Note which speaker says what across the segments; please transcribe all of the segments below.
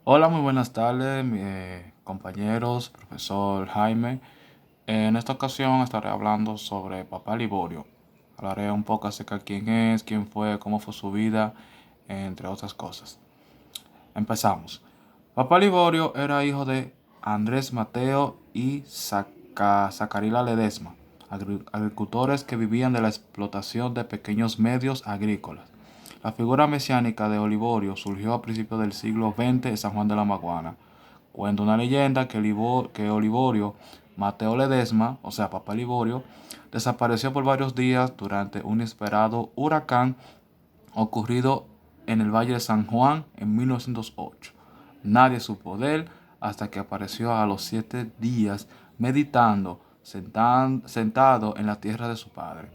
Speaker 1: Hola, muy buenas tardes, compañeros, profesor Jaime. En esta ocasión estaré hablando sobre Papá Liborio. Hablaré un poco acerca de quién es, quién fue, cómo fue su vida, entre otras cosas. Empezamos. Papá Liborio era hijo de Andrés Mateo y Zacarila Ledesma, agricultores que vivían de la explotación de pequeños medios agrícolas. La figura mesiánica de Olivorio surgió a principios del siglo XX en San Juan de la Maguana. Cuenta una leyenda que Olivorio Mateo Ledesma, o sea, Papá Liborio, desapareció por varios días durante un inesperado huracán ocurrido en el Valle de San Juan en 1908. Nadie supo de él hasta que apareció a los 7 días meditando, sentado en la tierra de su padre.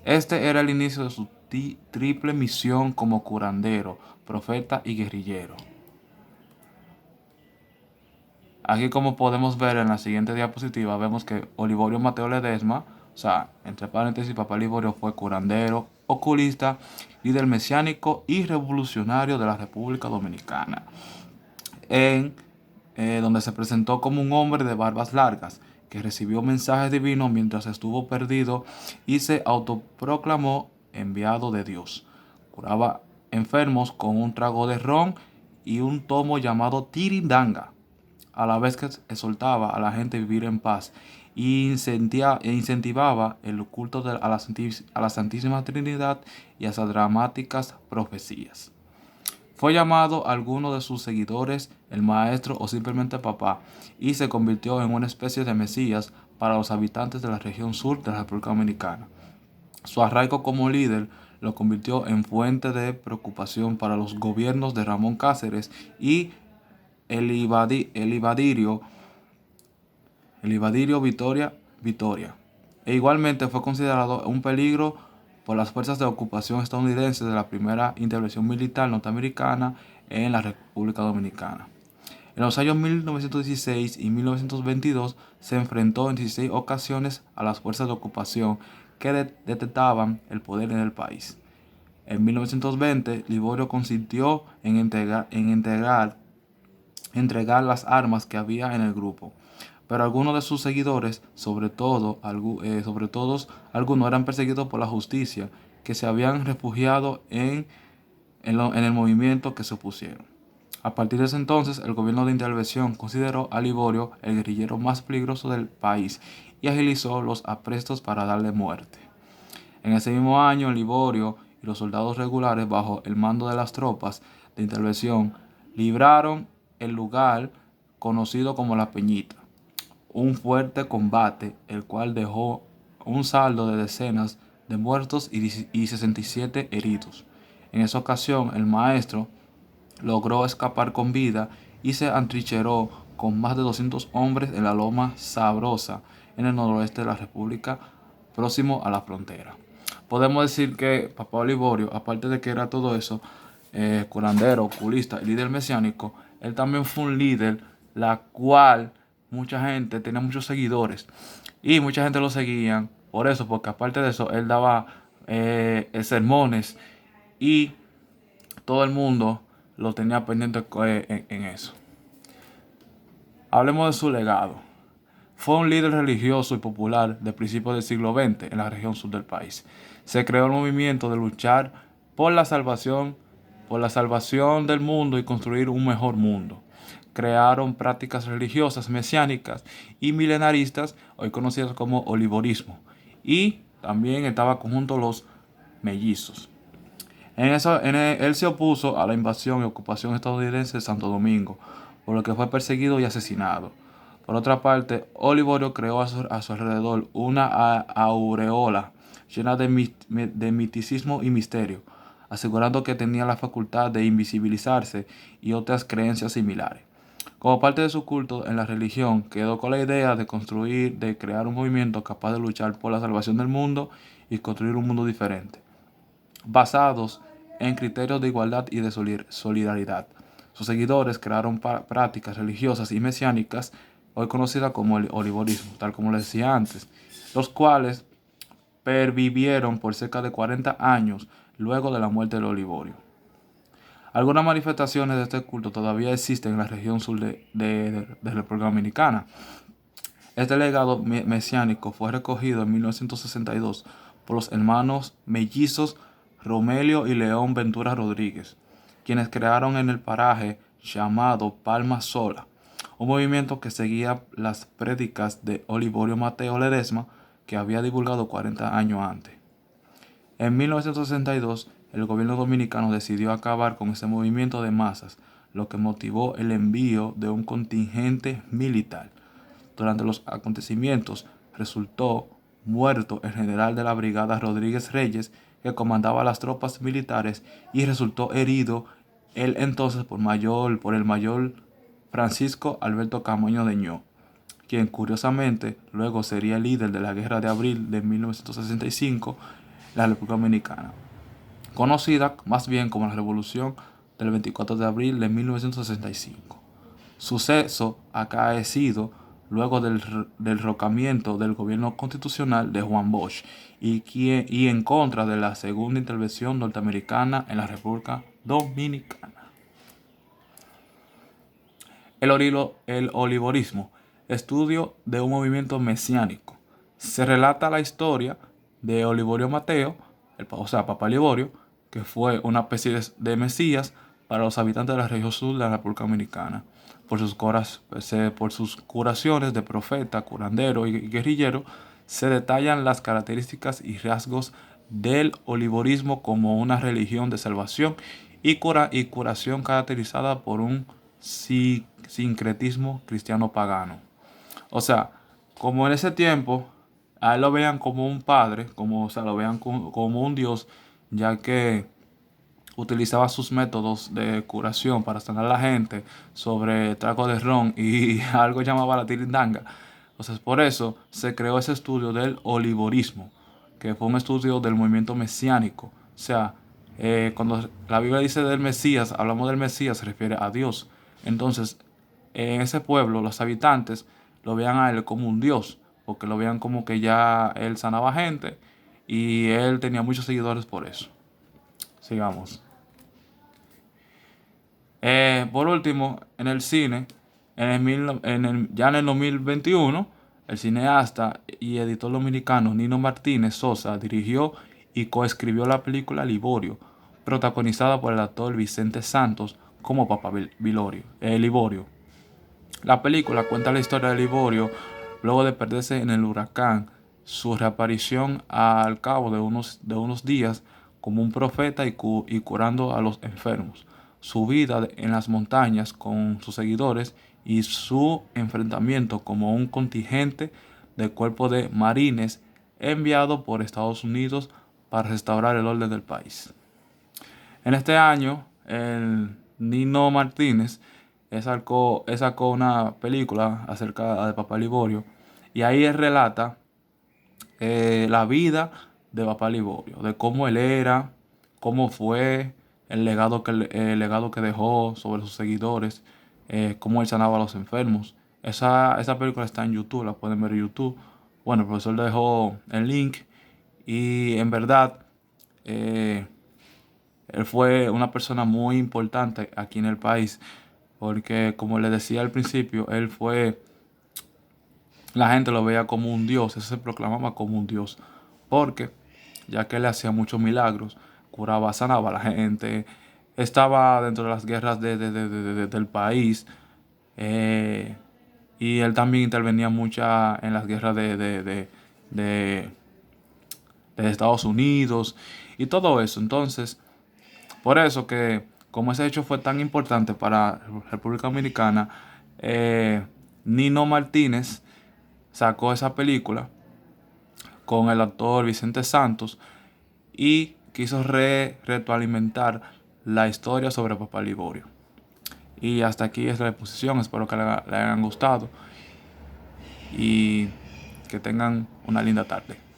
Speaker 1: Este era el inicio de su triple misión como curandero, profeta y guerrillero. Aquí, como podemos ver en la siguiente diapositiva, vemos que Olivorio Mateo Ledesma, o sea, entre paréntesis, Papá Liborio fue curandero, oculista, líder mesiánico y revolucionario de la República Dominicana, en donde se presentó como un hombre de barbas largas, que recibió mensajes divinos mientras estuvo perdido y se autoproclamó enviado de Dios. Curaba enfermos con un trago de ron y un tomo llamado Tirindanga, a la vez que exhortaba a la gente a vivir en paz e incentivaba el culto a la Santísima Trinidad y a esas dramáticas profecías. Fue llamado a alguno de sus seguidores el maestro o simplemente papá y se convirtió en una especie de mesías para los habitantes de la región sur de la República Dominicana. Su arraigo como líder lo convirtió en fuente de preocupación para los gobiernos de Ramón Cáceres y el Ibadirio Vitoria. E igualmente fue considerado un peligro por las fuerzas de ocupación estadounidenses de la primera intervención militar norteamericana en la República Dominicana. En los años 1916 y 1922 se enfrentó en 16 ocasiones a las fuerzas de ocupación que detentaban el poder en el país. En 1920, Liborio consintió en entregar las armas que había en el grupo. Pero algunos de sus seguidores, sobre todos algunos, eran perseguidos por la justicia, que se habían refugiado en el movimiento que se opusieron. A partir de ese entonces, el gobierno de intervención consideró a Liborio el guerrillero más peligroso del país y agilizó los aprestos para darle muerte. En ese mismo año, Liborio y los soldados regulares, bajo el mando de las tropas de intervención, libraron el lugar conocido como La Peñita, un fuerte combate, el cual dejó un saldo de decenas de muertos y 67 heridos. En esa ocasión, el maestro logró escapar con vida y se atrincheró con más de 200 hombres en la Loma Sabrosa, en el noroeste de la República, próximo a la frontera. Podemos decir que Papá Liborio, aparte de que era todo eso, curandero, oculista y líder mesiánico, él también fue un líder, la cual mucha gente tenía muchos seguidores y mucha gente lo seguían por eso, porque aparte de eso, él daba sermones y todo el mundo lo tenía pendiente en eso. Hablemos de su legado. Fue un líder religioso y popular de principios del siglo XX en la región sur del país. Se creó el movimiento de luchar por por la salvación del mundo y construir un mejor mundo. Crearon prácticas religiosas mesiánicas y milenaristas, hoy conocidas como olivorismo. Y también estaba conjunto los mellizos. Él se opuso a la invasión y ocupación estadounidense de Santo Domingo, por lo que fue perseguido y asesinado. Por otra parte, Olivorio creó a su alrededor una aureola llena de misticismo y misterio, asegurando que tenía la facultad de invisibilizarse y otras creencias similares. Como parte de su culto en la religión, quedó con la idea de crear un movimiento capaz de luchar por la salvación del mundo y construir un mundo diferente, basados en criterios de igualdad y de solidaridad. Sus seguidores crearon prácticas religiosas y mesiánicas, hoy conocidas como el olivorismo, tal como les decía antes, los cuales pervivieron por cerca de 40 años luego de la muerte del Olivorio. Algunas manifestaciones de este culto todavía existen en la región sur de República Dominicana. Este legado mesiánico fue recogido en 1962 por los hermanos mellizos Romelio y León Ventura Rodríguez, quienes crearon en el paraje llamado Palma Sola, un movimiento que seguía las prédicas de Olivorio Mateo Ledesma, que había divulgado 40 años antes. En 1962, el gobierno dominicano decidió acabar con ese movimiento de masas, lo que motivó el envío de un contingente militar. Durante los acontecimientos resultó muerto el general de la brigada Rodríguez Reyes, que comandaba las tropas militares, y resultó herido el entonces por el mayor Francisco Alberto Camaño Deñó, quien curiosamente luego sería el líder de la Guerra de Abril de 1965 en la República Dominicana, conocida más bien como la Revolución del 24 de abril de 1965. Suceso acaecido luego del derrocamiento del gobierno constitucional de Juan Bosch y en contra de la segunda intervención norteamericana en la República Dominicana. El olivorismo, estudio de un movimiento mesiánico. Se relata la historia de Olivorio Mateo, o sea, Papa Liborio, que fue una especie de Mesías para los habitantes de la región sur de la República Dominicana. Por sus curaciones de profeta, curandero y guerrillero, se detallan las características y rasgos del olivorismo como una religión de salvación y curación caracterizada por un sincretismo cristiano pagano. O sea, como en ese tiempo a él lo vean como un padre, o sea, lo vean como un Dios, ya que utilizaba sus métodos de curación para sanar a la gente sobre trago de ron y algo llamaba la tirindanga. Entonces, por eso se creó ese estudio del olivorismo, que fue un estudio del movimiento mesiánico. O sea, cuando la Biblia dice del Mesías, hablamos del Mesías, se refiere a Dios. Entonces, en ese pueblo, los habitantes lo veían a él como un Dios, porque lo veían como que ya él sanaba gente y él tenía muchos seguidores por eso. Sigamos. Por último, en el cine, ya en el 2021, el cineasta y editor dominicano Nino Martínez Sosa dirigió y coescribió la película Liborio, protagonizada por el actor Vicente Santos como Papa Liborio. La película cuenta la historia de Liborio luego de perderse en el huracán, su reaparición al cabo de unos días como un profeta y curando a los enfermos, su vida en las montañas con sus seguidores y su enfrentamiento como un contingente del cuerpo de marines enviado por Estados Unidos para restaurar el orden del país. En este año, el Nino Martínez sacó una película acerca de Papa Liborio y ahí él relata la vida de Papa Liborio, de cómo él era, cómo fue, el legado que dejó sobre sus seguidores, cómo él sanaba a los enfermos. Esa película está en YouTube, la pueden ver en YouTube. Bueno, el profesor le dejó el link y en verdad él fue una persona muy importante aquí en el país porque, como le decía al principio, la gente lo veía como un dios, él se proclamaba como un dios, porque ya que él hacía muchos milagros, curaba, sanaba a la gente, estaba dentro de las guerras del país, eh, y él también intervenía mucho en las guerras de- de Estados Unidos y todo eso. Entonces, por eso que como ese hecho fue tan importante para la República Dominicana, Nino Martínez sacó esa película con el actor Vicente Santos y quiso retroalimentar la historia sobre Papa Liborio. Y hasta aquí es la exposición, espero que le hayan gustado y que tengan una linda tarde.